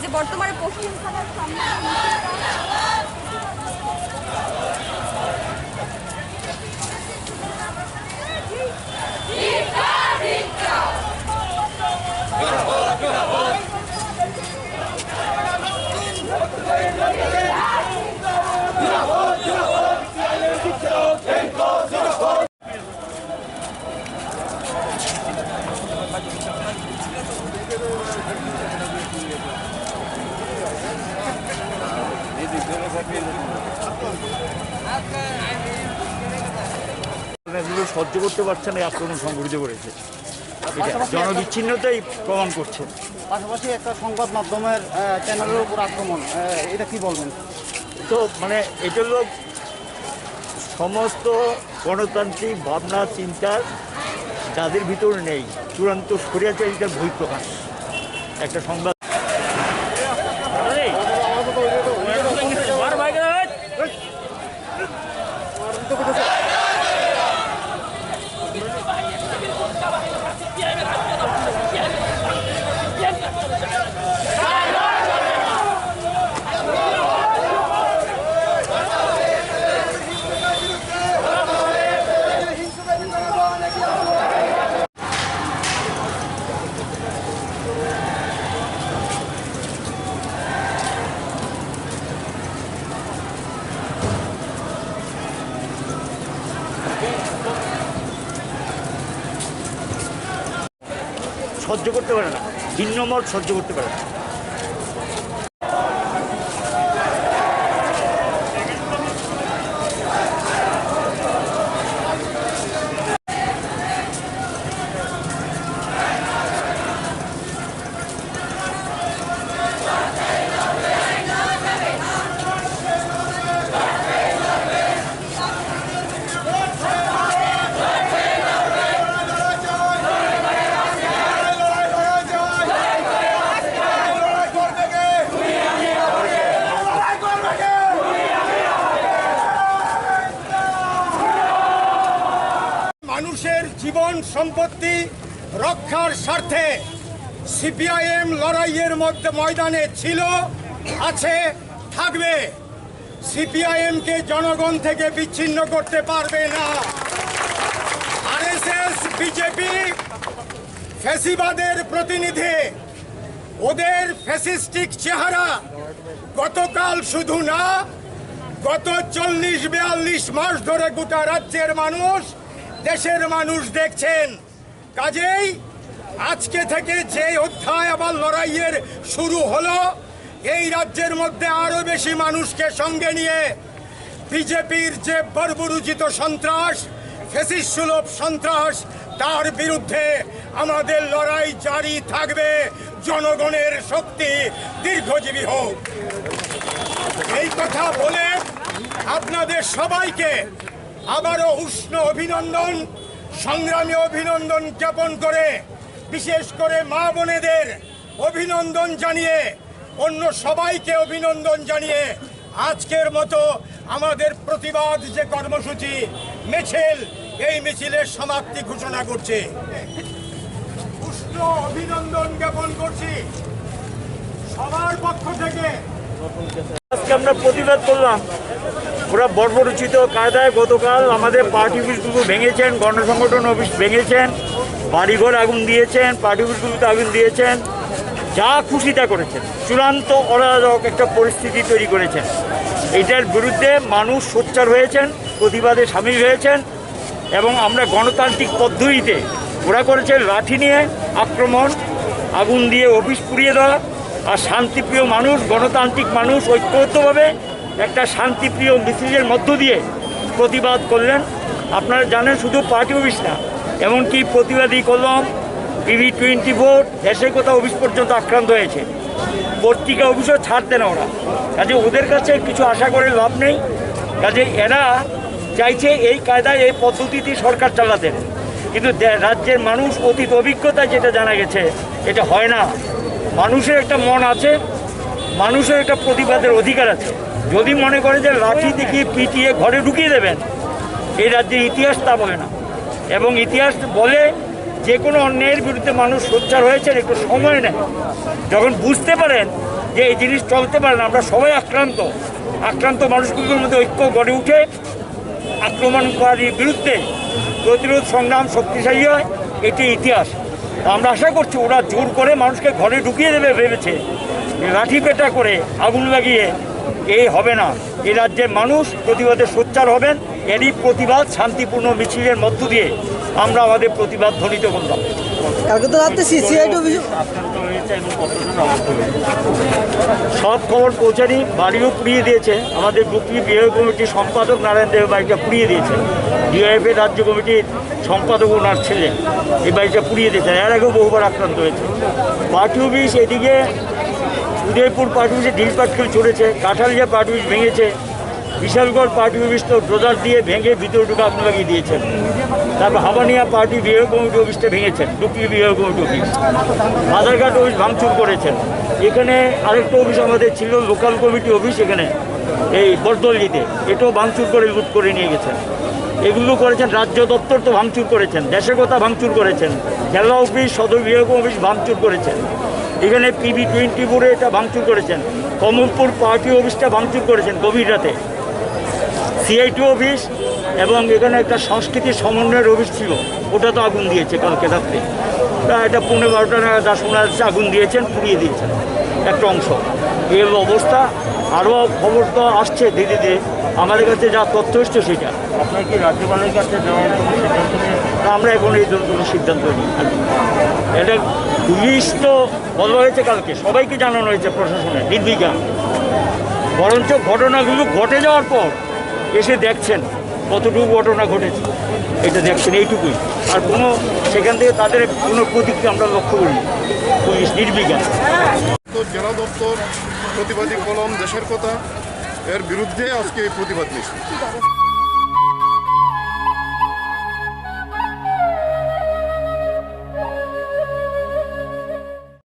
যে বর্তমানে পশ্চিম থানার সামনে সহ্য করতে পারছেন, এই আক্রমণ সংঘটিত করেছে, জনবিচ্ছিন্নতাই প্রমাণ করছে। পাশাপাশি একটা সংবাদ মাধ্যমের চ্যানেলের উপর আক্রমণ, এটা কি বলবেন? তো মানে এটা হলো সমস্ত গণতান্ত্রিক ভাবনা চিন্তার যাদের ভিতর নেই চূড়ান্ত স্বৈরাচারিতার বহিঃপ্রকাশ। একটা সংবাদ সহ্য করতে পারে না, ভিন্ন মত সহ্য করতে পারে না। মানুষের জীবন সম্পত্তি রক্ষার স্বার্থে সিপিআইএম লড়াইয়ের মধ্যে ময়দানে ছিল, আছে, থাকবে। সিপিআইএমকে জনগণ থেকে বিচ্ছিন্ন করতে পারবে না। আরএসএস, বিজেপি ফ্যাসিবাদের প্রতিনিধি, ওদের ফ্যাসিস্টিক চেহারা গতকাল শুধু না, গত 40-42 মাস ধরে গোটা রাজ্যের মানুষ, দেশের মানুষ দেখছেন। কাজেই আজকে থেকে যে অধ্যায় আবার লড়াইয়ের শুরু হলো, এই রাজ্যের মধ্যে আরো বেশি মানুষকে সঙ্গে নিয়ে বিজেপির যে বর্বরোচিত সন্ত্রাস, ফ্যাসিস্ট সুলভ সন্ত্রাস, তার বিরুদ্ধে আমাদের লড়াই জারি থাকবে। জনগণের শক্তি দীর্ঘজীবী হোক। এই কথা বলে আপনাদের সবাইকে আবারও উষ্ণ অভিনন্দন, সংগ্রামী অভিনন্দন জ্ঞাপন করে, বিশেষ করে মা বোনেদের অভিনন্দন জানিয়ে, অন্য সবাইকে অভিনন্দন জানিয়ে আজকের মতো আমাদের প্রতিবাদ যে কর্মসূচি মিছিল, এই মিছিলের সমাপ্তি ঘোষণা করছে। উষ্ণ অভিনন্দন জ্ঞাপন করছি সবার পক্ষ থেকে। আজকে আমরা প্রতিবাদ করলাম, ওরা বর্বরোচিত কায়দায় গতকাল আমাদের পার্টি অফিসগুলো ভেঙেছেন, গণসংগঠন অফিস ভেঙেছেন, বাড়িঘর আগুন দিয়েছেন, পার্টি অফিসগুলোতে আগুন দিয়েছেন, যা খুশি তা করেছেন, চূড়ান্ত অরাজক একটা পরিস্থিতি তৈরি করেছেন। এইটার বিরুদ্ধে মানুষ সোচ্চার হয়েছেন, প্রতিবাদে সামিল হয়েছেন এবং আমরা গণতান্ত্রিক পদ্ধতিতে, ওরা করেছে লাঠি নিয়ে আক্রমণ, আগুন দিয়ে অফিস পুড়িয়ে দেওয়া, আর শান্তিপ্রিয় মানুষ, গণতান্ত্রিক মানুষ ঐক্যবদ্ধভাবে একটা শান্তিপ্রিয় মিছিলের মধ্য দিয়ে প্রতিবাদ করলেন। আপনারা জানেন শুধু পার্টি অফিস না, এমনকি প্রতিবাদী কলম, TV24 দেশের কথা অফিস পর্যন্ত আক্রান্ত হয়েছে, পত্রিকা অফিসও ছাড়তে না ওরা। কাজে ওদের কাছে কিছু আশা করে লাভ নেই। কাজে এরা চাইছে এই কায়দায় এই পদ্ধতিতে সরকার চালাতেন, কিন্তু রাজ্যের মানুষ অতীত অভিজ্ঞতায় যেটা জানা গেছে এটা হয় না। মানুষের একটা মন আছে, মানুষের একটা প্রতিবাদের অধিকার আছে। যদি মনে করে যে লাঠি দেখিয়ে পিটিয়ে ঘরে ঢুকিয়ে দেবেন, এই রাজ্যের ইতিহাস তা বলে না। এবং ইতিহাস বলে যে কোনো অন্যায়ের বিরুদ্ধে মানুষ সোচ্চার হয়েছেন একটু সময় নেয়। যখন বুঝতে পারেন যে এই জিনিস চলতে পারে না, আমরা সবাই আক্রান্ত মানুষগুলোর মধ্যে ঐক্য গড়ে উঠে আক্রমণকারীর বিরুদ্ধে প্রতিরোধ সংগ্রাম শক্তিশালী হয়, এটি ইতিহাস। আমরা আশা করছি ওরা জোর করে মানুষকে ঘরে ঢুকিয়ে দেবে ভেবেছে, লাঠি পেটা করে আগুন লাগিয়ে এই হবে না। এই রাজ্যের মানুষ প্রতিবাদে সোচ্চার হবেন। এরই প্রতিবাদ শান্তিপূর্ণ মিছিলের মধ্য দিয়ে আমরা আমাদের প্রতিবাদ ধ্বনিত করলাম। কালকে তো রাতে সিসিআইডি অভিযোগ সব খবর পৌঁছানি, বাড়িও পুড়িয়ে দিয়েছে। আমাদের গ্রুপটি বিহার কমিটির সম্পাদক নারায়ণ দেব বাড়িটা পুড়িয়ে দিয়েছে। ডিআইএফের রাজ্য কমিটির সম্পাদক ওনার ছেলে এই বাড়িটা পুড়িয়ে দিয়েছেন। এর আগেও বহুবার আক্রান্ত হয়েছে। পার্টি অফিস এদিকে উদয়পুর পার্টি অফিসে ঢিল পাটকেল চড়েছে, কাঁঠালিয়া পার্টি অফিস ভেঙেছে, বিশালগড় পার্টি অফিস তো ড্রোজার দিয়ে ভেঙে ভিতরে ঢুকে আগুন লাগিয়ে দিয়েছেন। তারপর হাবানিয়া পার্টি বিহার কমিটি অফিসটা ভেঙেছেন, ডুকলি বিহার কমিটি অফিস, মাদারঘাট অফিস ভাঙচুর করেছেন। এখানে আরেকটা অফিস আমাদের ছিল লোকাল কমিটি অফিস, এখানে এই বরদলজিতে, এটাও ভাঙচুর করে লুট করে নিয়ে গেছেন। এগুলো করেছেন। রাজ্য দপ্তর তো ভাঙচুর করেছেন, দেশের কথা ভাঙচুর করেছেন, জেলা অফিস সদর বিভাগ অফিস ভাঙচুর করেছেন। এখানে TV24 এটা ভাঙচুর করেছেন। কমলপুর পার্টি অফিসটা ভাঙচুর করেছেন গভীর রাতে। CIT অফিস এবং এখানে একটা সংস্কৃতি সমন্বয়ের অফিস ছিল, ওটা তো আগুন দিয়েছে কালকে রাত্রে। এটা 11:30 নাগাদ শোনা যাচ্ছে আগুন দিয়েছেন, পুড়িয়ে দিয়েছেন একটা অংশ। এই অবস্থা। আরও খবর তো আসছে ধীরে ধীরে, আমাদের কাছে যা তথ্য এসছে সেটা। আপনার কি রাজ্যপালের কাছে যাওয়ার কোনো সিদ্ধান্ত নেই? আমরা এখন এই ধরনের কোনো সিদ্ধান্ত নিই। এটা পুলিশ তো বলা হয়েছে কালকে, সবাইকে জানানো হয়েছে প্রশাসনের নির্বিঘ্ন। বরঞ্চ ঘটনাগুলো ঘটে যাওয়ার পর এসে দেখছেন কতটুকু ঘটনা ঘটেছে, এটা দেখছেন এইটুকুই। আর কোনো সেখান থেকে তাদের কোনো প্রতিক্রিয়া আমরা লক্ষ্য করি। পুলিশ নির্বিঘ্ন। জেলা দপ্তর প্রতিবাদী কলম দেশের কথা এর বিরুদ্ধে আজকে এই প্রতিবাদ মিছিল।